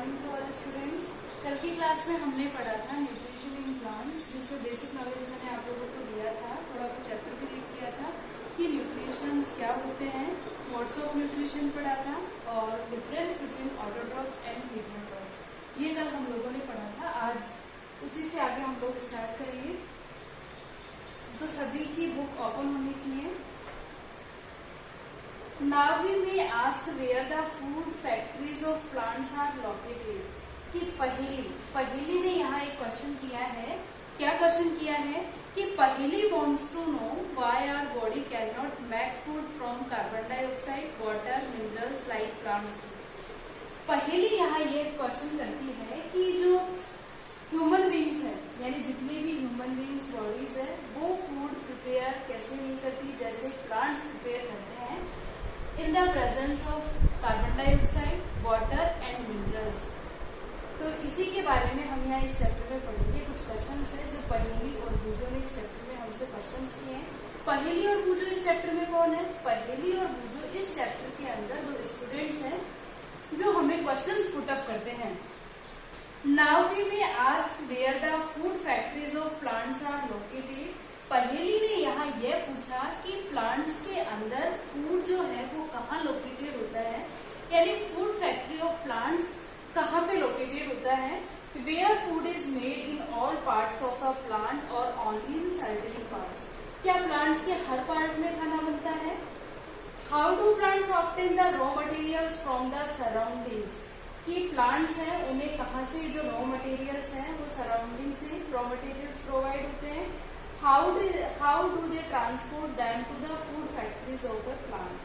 Morning to all students. कल की class में हमने पढ़ा था न्यूट्रिशन इन प्लांट्स, जिसमें बेसिक नॉलेज मैंने आप लोगों को दिया था। थोड़ा कुछ चैप्टर भी रीड किया था कि न्यूट्रिशंस क्या होते हैं, मोड्स ऑफ न्यूट्रिशन पढ़ा था और डिफरेंस बिटवीन ऑटोट्रॉप्स एंड हीटोट्रॉप्स, ये कल हम लोगों ने पढ़ा था। आज उसी से आगे हम लोग स्टार्ट करेंगे। तो सभी की बुक ओपन होनी चाहिए। Now we may ask where the food factories of plants are located. कि पहेली ने यहाँ एक क्वेश्चन किया है। क्या क्वेश्चन किया है कि पहेली wants to know why our body cannot make food from carbon dioxide, water, minerals like plants do. पहेली यहाँ ये क्वेश्चन करती है कि जो ह्यूमन बींग्स है, यानी जितनी भी ह्यूमन बींग्स बॉडीज है, वो फूड प्रिपेयर कैसे नहीं करती जैसे प्लांट्स प्रिपेयर करते हैं in the presence of carbon dioxide, water and minerals. तो इसी के बारे में हम यहाँ इस चैप्टर में पढ़ेंगे। कुछ क्वेश्चंस है जो पहेली और बूझो ने इस चैप्टर में हमसे क्वेश्चंस किए हैं। पहेली और बूझो इस चैप्टर में कौन है? पहेली और बूझो इस चैप्टर के अंदर दो स्टूडेंट्स हैं जो हमें क्वेश्चंस पुट अप करते हैं। Now we may ask where the food factories of plants are located. पहेली ने यहाँ यह पूछा कि प्लांट्स के अंदर फूड जो है वो कहाँ लोकेटेड होता है, यानी फूड फैक्ट्री ऑफ प्लांट्स कहाँ पे लोकेटेड होता है। Where food is made in all parts of a plant और ओनली इन सर्टेन पार्ट्स। क्या प्लांट्स के हर पार्ट में खाना बनता है? How do plants obtain the raw materials from the surroundings. कि प्लांट्स हैं उन्हें कहाँ से जो रॉ मटेरियल्स हैं वो सराउंडिंग से रॉ मटेरियल्स प्रोवाइड होते हैं। How do they transport them to the food factories of a plant?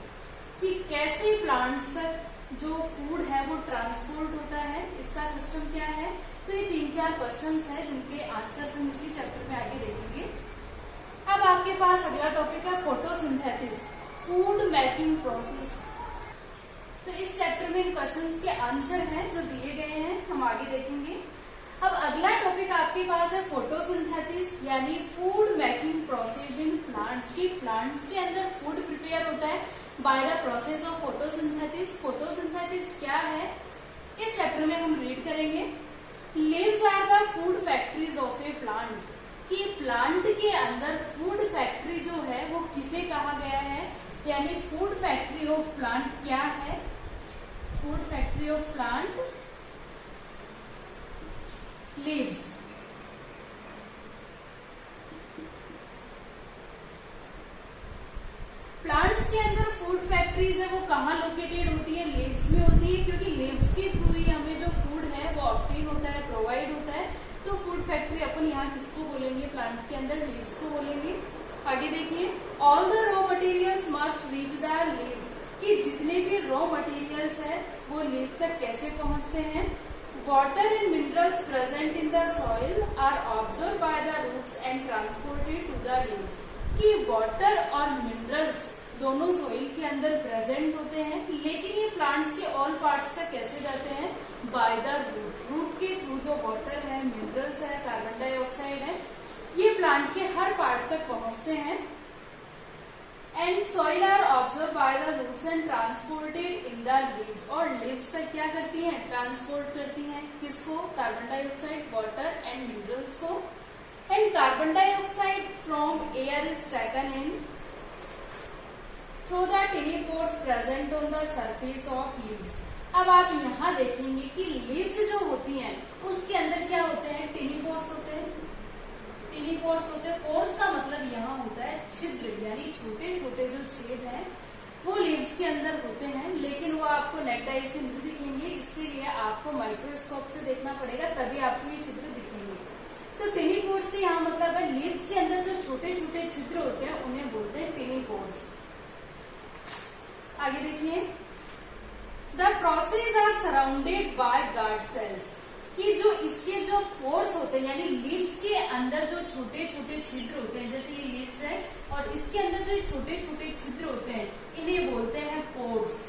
कि कैसे प्लांट्स तक जो फूड है वो ट्रांसपोर्ट होता है, इसका सिस्टम क्या है। तो ये 3-4 क्वेश्चंस हैं जिनके आंसर्स हम इसी चैप्टर में आगे देखेंगे। अब आपके पास अगला टॉपिक है फोटोसिंथेसिस, फूड मेकिंग प्रोसेस। तो इस चैप्टर में इन क्वेश्चंस के आंसर हैं जो दिए गए हैं, हम आगे देखेंगे। अब अगला टॉपिक आपके पास है फोटोसिंथेसिस, यानी food making process in plants. की प्लांट्स के अंदर फूड प्रिपेयर होता है by the process of photosynthesis. Photosynthesis क्या है इस चैप्टर में हम रीड करेंगे। Leaves are the food factories of a plant. कि प्लांट के अंदर फूड फैक्ट्री जो है वो किसे कहा गया है, यानी फूड फैक्ट्री ऑफ प्लांट क्या है। Food factory of plant leaves. Plants के अंदर फूड फैक्ट्रीज है वो कहाँ लोकेटेड होती है? लीव्स में होती है, क्योंकि लीव्स के थ्रू ही हमें जो फूड है वो ऑब्टेन होता है, प्रोवाइड होता है। तो फूड फैक्ट्री अपन यहाँ किसको बोलेंगे? प्लांट के अंदर लीव्स को बोलेंगे। आगे देखिए, all the raw materials must reach the leaves. कि जितने भी रॉ मटेरियल्स है वो लीव तक कैसे पहुंचते हैं। Water and minerals present in the soil are absorbed by the roots and transported to the leaves. कि water और minerals दोनों soil के अंदर present होते हैं, लेकिन ये plants के all parts तक कैसे जाते हैं? By the root. root के through जो water है, minerals है, carbon dioxide है, ये plant के हर part तक पहुंचते हैं। And soil are observe by the roots and transported in the leaves. और लीव्स तक क्या करती हैं? ट्रांसपोर्ट करती हैं किसको? Carbon dioxide, water and minerals को। And carbon dioxide from air is taken in through the tiny pores present on the surface of leaves. अब आप यहाँ देखेंगे कि लीव्स जो होती हैं उसके अंदर क्या होते हैं? टिनी पोर्स होते हैं। टिनी पोर्स होते हैं। पोर्स का मतलब यहाँ होता है छिद्र, यानी छोटे छोटे जो छेद हैं वो लीव्स के अंदर होते हैं, लेकिन वो आपको नेक्ड आई से नहीं दिखेंगे। इसके लिए आपको माइक्रोस्कोप से देखना पड़ेगा, तभी आपको ये छिद्र दिखेंगे। तो टिनी पोर्स से यहाँ मतलब है लीव्स के अंदर जो छोटे छोटे छिद्र होते हैं उन्हें बोलते हैं टिनी पोर्स। आगे देखिए, the process are surrounded by guard cells. कि जो इसके जो पोर्स होते हैं, यानी लीव्स के अंदर जो छोटे छोटे छिद्र होते हैं, जैसे ये लीव्स है और इसके अंदर जो छोटे छोटे छिद्र होते हैं इन्हें बोलते हैं पोर्स।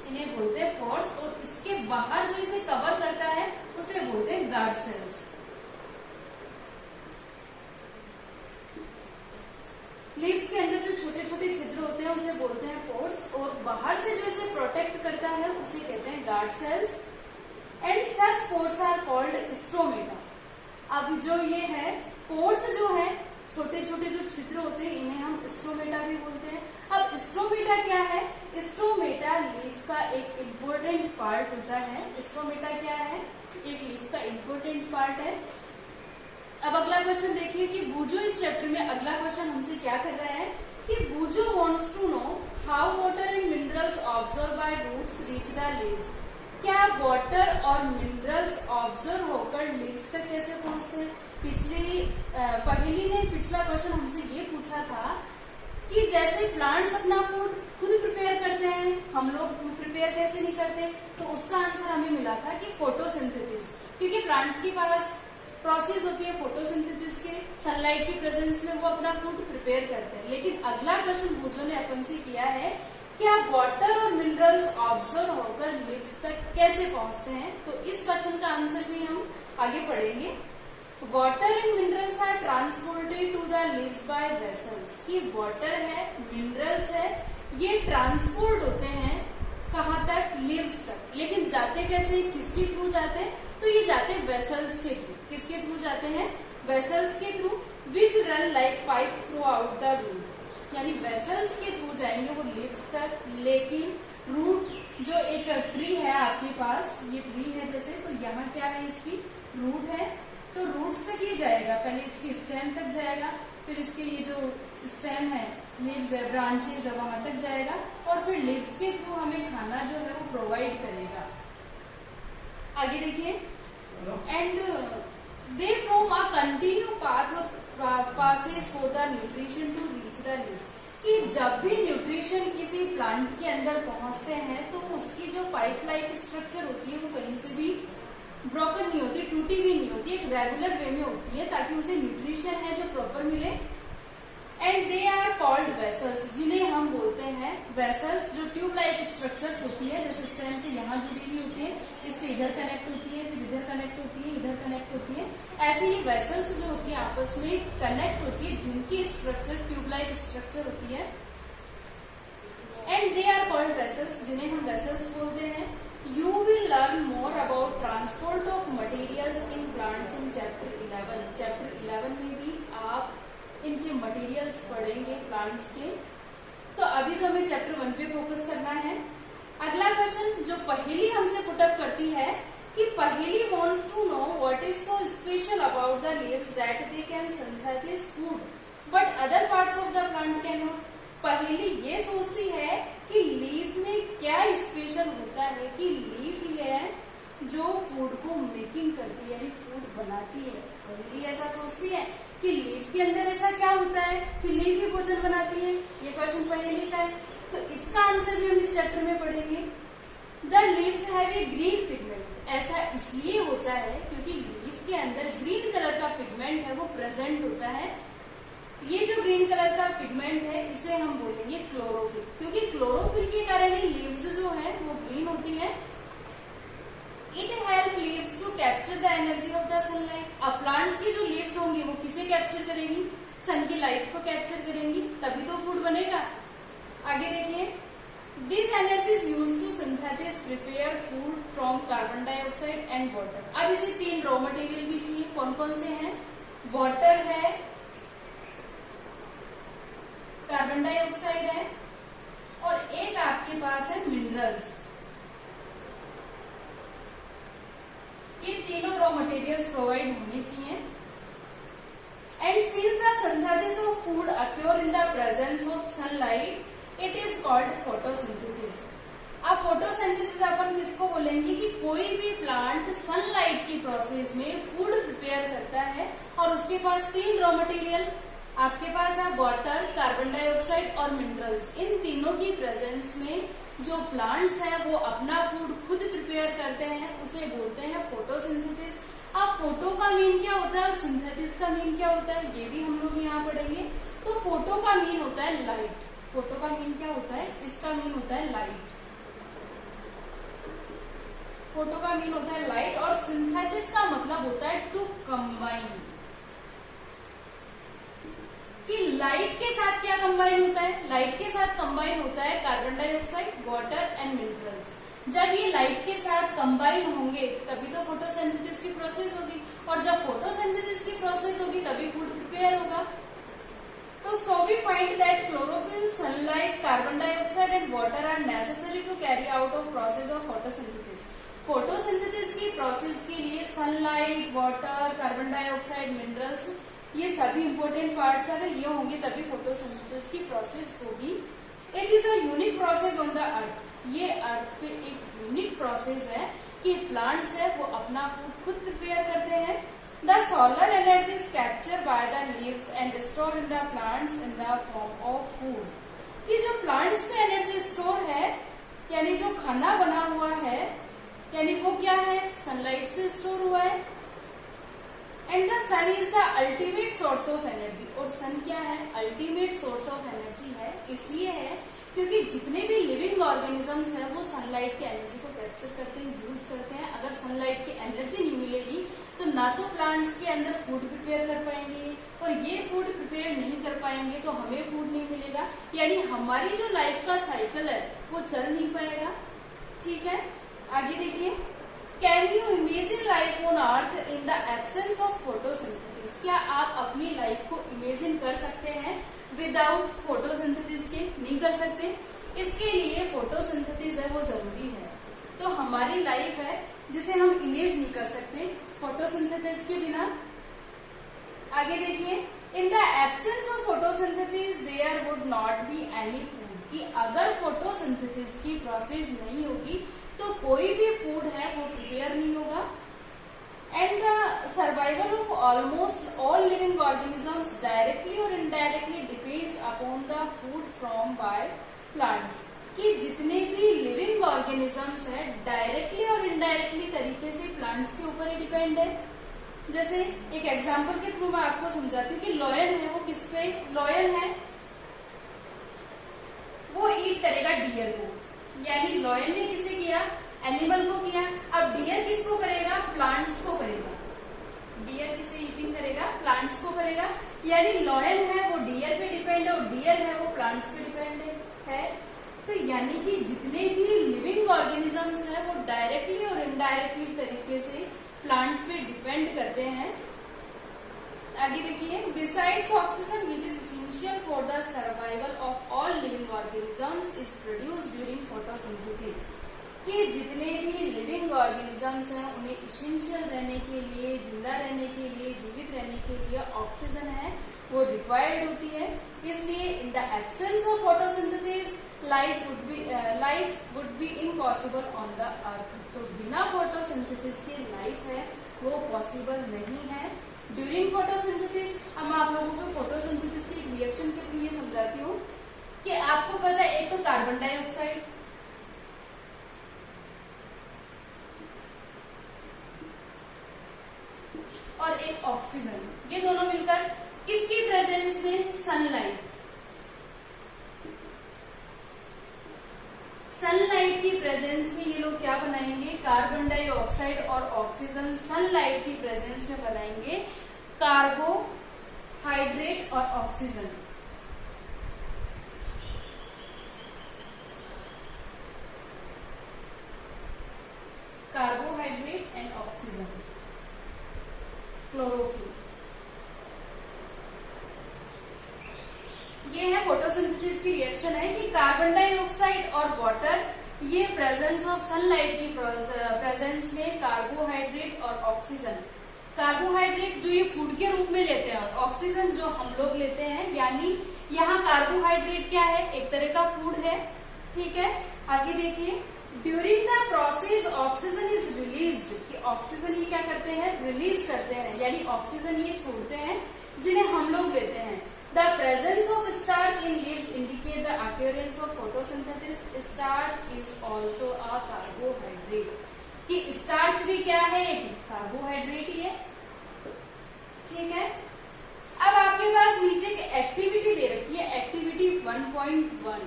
इन्हें बोलते हैं पोर्स। और इसके बाहर जो इसे कवर करता है उसे बोलते हैं गार्ड सेल्स। लीव्स के अंदर जो छोटे छोटे छिद्र होते हैं उसे बोलते हैं पोर्स, और बाहर से जो इसे प्रोटेक्ट करता है उसे कहते हैं guard cells. And such pores are called stomata. अब जो ये है पोर्स जो है, छोटे छोटे जो छिद्र होते हैं, इन्हें हम स्ट्रोमेटा भी बोलते हैं। अब स्ट्रोमेटा क्या है? स्ट्रोमेटा लीफ का एक इम्पोर्टेंट पार्ट होता है। स्ट्रोमेटा क्या है? एक लीफ का इम्पोर्टेंट पार्ट है। अब अगला क्वेश्चन देखिए कि बूजो इस चैप्टर में अगला क्वेश्चन हमसे क्या कर रहा है कि Boojho wants to know how water and minerals observe by roots reach the leaves. क्या वाटर और मिनरल्स ऑब्जर्व होकर लीव्स तक कैसे पहुंचते हैं? पहली ने पिछला क्वेश्चन हमसे ये पूछा था कि जैसे प्लांट्स अपना फूड खुद प्रिपेयर करते हैं, हम लोग प्रिपेयर कैसे नहीं करते, तो उसका आंसर हमें मिला था कि फोटोसिंथेसिस, क्योंकि प्लांट्स के पास प्रोसेस होती है फोटोसिंथेसिस के, सनलाइट की प्रेजेंस में वो अपना फूड प्रिपेयर करते हैं। लेकिन अगला क्वेश्चन बूजो ने अपन से किया है क्या वाटर और मिनरल्स ऑब्जर्व होकर लीव्स तक कैसे पहुंचते हैं, तो इस क्वेश्चन का आंसर भी हम आगे पढ़ेंगे। Water and minerals are transported to the leaves by vessels. कि वाटर है, मिनरल्स है, ये ट्रांसपोर्ट होते हैं कहाँ तक? लीव्स तक। लेकिन जाते कैसे, किसके थ्रू जाते हैं? तो ये जाते वेसल्स के थ्रू। किसके थ्रू जाते हैं? वेसल्स के through, which run like pipe throughout the root. यानी वेसल्स के थ्रू जाएंगे वो लीव्स तक। लेकिन रूट जो एक ट्री है आपके पास, ये ट्री है जैसे, तो यहाँ क्या है? इसकी रूट है, तो रूट्स तक ये जाएगा। पहले इसकी स्टेम तक जाएगा, फिर इसके ये जो स्टेम है, लीव्स है, ब्रांचेज है, वहां तक जाएगा, और फिर लीव्स के थ्रू हमें खाना जो है वो प्रोवाइड करेगा। आगे देखिए, and they form a continue path of passage for the nutrition to reach the leaf. कि जब भी न्यूट्रिशन किसी प्लांट के अंदर पहुंचते हैं तो उसकी जो पाइप लाइक स्ट्रक्चर होती है वो कहीं से भी ब्रोकन नहीं होती, टूटी भी नहीं होती, एक रेगुलर वे में होती है ताकि उसे न्यूट्रिशन है जो प्रॉपर मिले। And they are called vessels, जिन्हें हम बोलते हैं वेसल्स, जो ट्यूब लाइक स्ट्रक्चर्स होती है, जैसे स्टेम से यहाँ जुड़ी हुई होती है, इससे इधर कनेक्ट होती है, फिर इधर कनेक्ट होती है, इधर कनेक्ट होती है। ऐसे ही वेसल्स जो होती है आपस में कनेक्ट होती है, जिनकी स्ट्रक्चर ट्यूब लाइक स्ट्रक्चर होती है। And they are called vessels, जिन्हें हम वेसल्स बोलते हैं। You will learn more about transport of materials in plants in chapter 11. Chapter 11 में भी आप इनके मटेरियल्स पढ़ेंगे प्लांट्स के। तो अभी तो हमें चैप्टर 1 पे फोकस करना है। अगला क्वेश्चन जो पहेली हमसे पुटअप करती है कि पहेली wants to know what is so special about the leaves that they can synthesize food but other parts of the plant cannot. पहेली ये सोचती है कि लीफ में क्या स्पेशल होता है कि लीफ ही है जो फूड को मेकिंग करती है, यानी फूड बनाती है। पहेली ऐसा सोचती है कि लीफ के अंदर ऐसा क्या होता है कि लीफ ही भोजन बनाती है। ये क्वेश्चन पहेली का है, तो इसका आंसर भी हम इस चैप्टर में पढ़ेंगे। The leaves have a green pigment. ऐसा इसलिए होता है क्योंकि लीफ के अंदर ग्रीन कलर का पिगमेंट है वो प्रेजेंट होता है। ये जो ग्रीन कलर का पिगमेंट है इसे हम बोलेंगे क्लोरोफिल, क्योंकि क्लोरोफिल के कारण ही लीव्स जो है वो ग्रीन होती है। It help leaves to capture the energy of the sunlight. अब प्लांट्स की जो लीव्स होंगी वो किसे कैप्चर करेंगी? सन की लाइट को कैप्चर करेंगी, तभी तो फूड बनेगा। आगे देखिए, this energy is used to synthesis prepare food from carbon dioxide and water. अब इसे 3 रॉ मटेरियल भी चाहिए, कौन कौन से हैं? वाटर है, कार्बन डाइऑक्साइड है, और एक आपके पास है मिनरल्स। ये तीनों रॉ मटेरियल्स प्रोवाइड होने चाहिए। And since the synthesis of food acquire in the presence of sunlight, it is called photosynthesis. अब फोटोसिंथेसिस अपन किसको बोलेंगे कि कोई भी प्लांट सनलाइट की प्रोसेस में फूड प्रिपेयर करता है और उसके पास 3 रॉ मटेरियल आपके पास है, वाटर, कार्बन डाइऑक्साइड और मिनरल्स। इन तीनों की प्रेजेंस में जो प्लांट्स हैं वो अपना फूड खुद प्रिपेयर करते हैं, उसे बोलते हैं फोटोसिंथेसिस। अब फोटो का मीन क्या होता है और सिंथेसिस का मीन क्या होता है ये भी हम लोग यहाँ पढ़ेंगे। तो फोटो का मीन होता है लाइट। फोटो का मीन क्या होता है? इसका मीन होता है लाइट। फोटो का मीन होता है लाइट, और सिंथेसिस का मतलब होता है टू कंबाइन। कि लाइट के साथ क्या कंबाइन होता है? लाइट के साथ कंबाइन होता है carbon dioxide, water and minerals. जब ये लाइट के साथ कंबाइन होंगे तभी तो फोटोसिंथेसिस की प्रोसेस होगी, और जब फोटोसिंथेसिस की प्रोसेस होगी तभी फूड प्रिपेयर होगा। तो so we find that chlorophyll, sunlight, carbon dioxide and water are necessary to carry out of process of photosynthesis. Photosynthesis की प्रोसेस के लिए sunlight, water, carbon dioxide, minerals, ये सभी इंपॉर्टेंट पार्ट्स अगर ये होंगे तभी फोटोसिंथेसिस की प्रोसेस होगी। It is a unique process on the earth. ये अर्थ पे एक यूनिक प्रोसेस है कि प्लांट्स है वो अपना फूड खुद प्रिपेयर करते हैं। The solar energy is captured by the leaves and stored in the plants in the form of food. कि जो plants में एनर्जी स्टोर है, यानी जो खाना बना हुआ है, यानी वो क्या है, सनलाइट से स्टोर हुआ है। And the sun is the ultimate source of energy. और सन क्या है, अल्टीमेट सोर्स ऑफ एनर्जी है। इसलिए है क्योंकि जितने भी लिविंग ऑर्गेनिजम्स हैं वो सनलाइट की एनर्जी को कैप्चर करते हैं, यूज करते हैं। अगर सनलाइट की एनर्जी नहीं मिलेगी तो ना तो प्लांट्स के अंदर फूड प्रिपेयर कर पाएंगे, और ये फूड प्रिपेयर नहीं कर पाएंगे तो हमें फूड नहीं मिलेगा, यानी हमारी जो लाइफ का साइकिल है वो चल नहीं पाएगा। ठीक है, आगे देखिए। Can you imagine life on earth in the absence of photosynthesis? क्या आप अपनी लाइफ को इमेजिन कर सकते हैं विदाउट फोटोसिंथेसिस के? नहीं कर सकते। इसके लिए फोटोसिंथेसिस है वो जरूरी है। तो हमारी लाइफ है जिसे हम इमेज नहीं कर सकते फोटोसिंथेसिस के बिना। आगे देखिए। In the absence of photosynthesis there would not be any food. कि अगर फोटोसिंथेसिस की प्रोसेस नहीं होगी तो कोई भी फूड है वो प्रिपेयर नहीं होगा। And the survival of almost all living organisms directly और indirectly depends upon the food from by plants. कि जितने भी लिविंग ऑर्गेनिजम्स है डायरेक्टली और इनडायरेक्टली तरीके से प्लांट्स के ऊपर ही डिपेंड है। जैसे एक एग्जांपल के थ्रू मैं आपको समझाती हूँ कि लॉयल है वो किस पे लॉयल है, वो ईट करेगा डियर को, यानी लॉयल ने किसे किया, एनिमल को किया। अब डियर किसको करेगा, प्लांट्स को करेगा। डियर किसे ईटिंग करेगा, प्लांट्स को करेगा। यानी लॉयल है वो डियर पे डिपेंड है और डियर है वो प्लांट्स पे डिपेंड है। तो यानी कि जितने भी लिविंग ऑर्गेनिजम्स हैं वो डायरेक्टली और इनडायरेक्टली तरीके से प्लांट्स पे डिपेंड करते हैं। आगे देखिए। Besides oxygen which is essential for the survival of all living organisms is produced during photosynthesis. कि जितने भी लिविंग ऑर्गेनिजम्स हैं उन्हें इसेंशियल रहने के लिए, जिंदा रहने के लिए, जीवित रहने के लिए ऑक्सीजन है वो रिक्वायर्ड होती है। इसलिए इन the absence of photosynthesis life would be impossible on the earth. तो बिना फोटोसिंथेसिस के लाइफ है वो पॉसिबल नहीं है। ड्यूरिंग फोटोसिंथेसिस, अब मैं आप लोगों को फोटोसिंथेसिस की रिएक्शन के थ्रू ये समझाती हूँ कि आपको पता है एक तो कार्बन डाइऑक्साइड और एक ऑक्सीजन, ये दोनों मिलकर किसकी प्रेजेंस में, सनलाइट। सनलाइट की प्रेजेंस में ये लोग क्या बनाएंगे, कार्बन डाइऑक्साइड और ऑक्सीजन सनलाइट की प्रेजेंस में बनाएंगे कार्बोहाइड्रेट और oxygen. Carbohydrate and oxygen, chlorophyll. ये है फोटोसिंथेसिस की रिएक्शन है कि कार्बन डाइऑक्साइड और वाटर, ये प्रेजेंस ऑफ सनलाइट की प्रेजेंस में कार्बोहाइड्रेट और ऑक्सीजन। कार्बोहाइड्रेट जो ये फूड के रूप में लेते हैं और ऑक्सीजन जो हम लोग लेते हैं, यानी यहाँ कार्बोहाइड्रेट क्या है, एक तरह का फूड है। ठीक है, आगे देखिए। During the process oxygen is released. कि ऑक्सीजन ये क्या करते हैं, रिलीज करते हैं, यानी ऑक्सीजन ये छोड़ते हैं जिन्हें हम लोग लेते हैं। The presence of starch in leaves indicate the occurrence of photosynthesis. Starch is also a carbohydrate. कि starch भी क्या है, एक कार्बोहाइड्रेट ही है। ठीक है, अब आपके पास नीचे की एक्टिविटी दे रखी है, एक्टिविटी 1.1।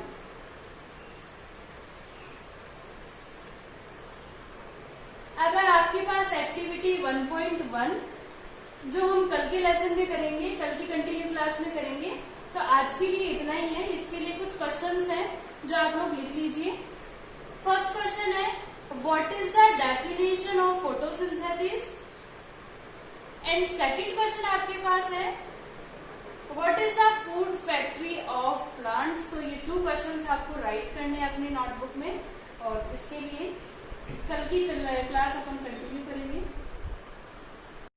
अब आपके पास एक्टिविटी 1.1 जो हम कल के लेसन में करेंगे, कल की कंटिन्यू क्लास में करेंगे। तो आज के लिए इतना ही है। इसके लिए कुछ क्वेश्चंस हैं जो आप लोग लिख लीजिए। फर्स्ट क्वेश्चन है what is the definition of photosynthesis. And second question आपके पास है what is the food factory of plants. तो ये 2 क्वेश्चंस आपको राइट करने हैं अपनी नोटबुक में, और इसके लिए कल की क्लास अपन कंटिन्यू करेंगे।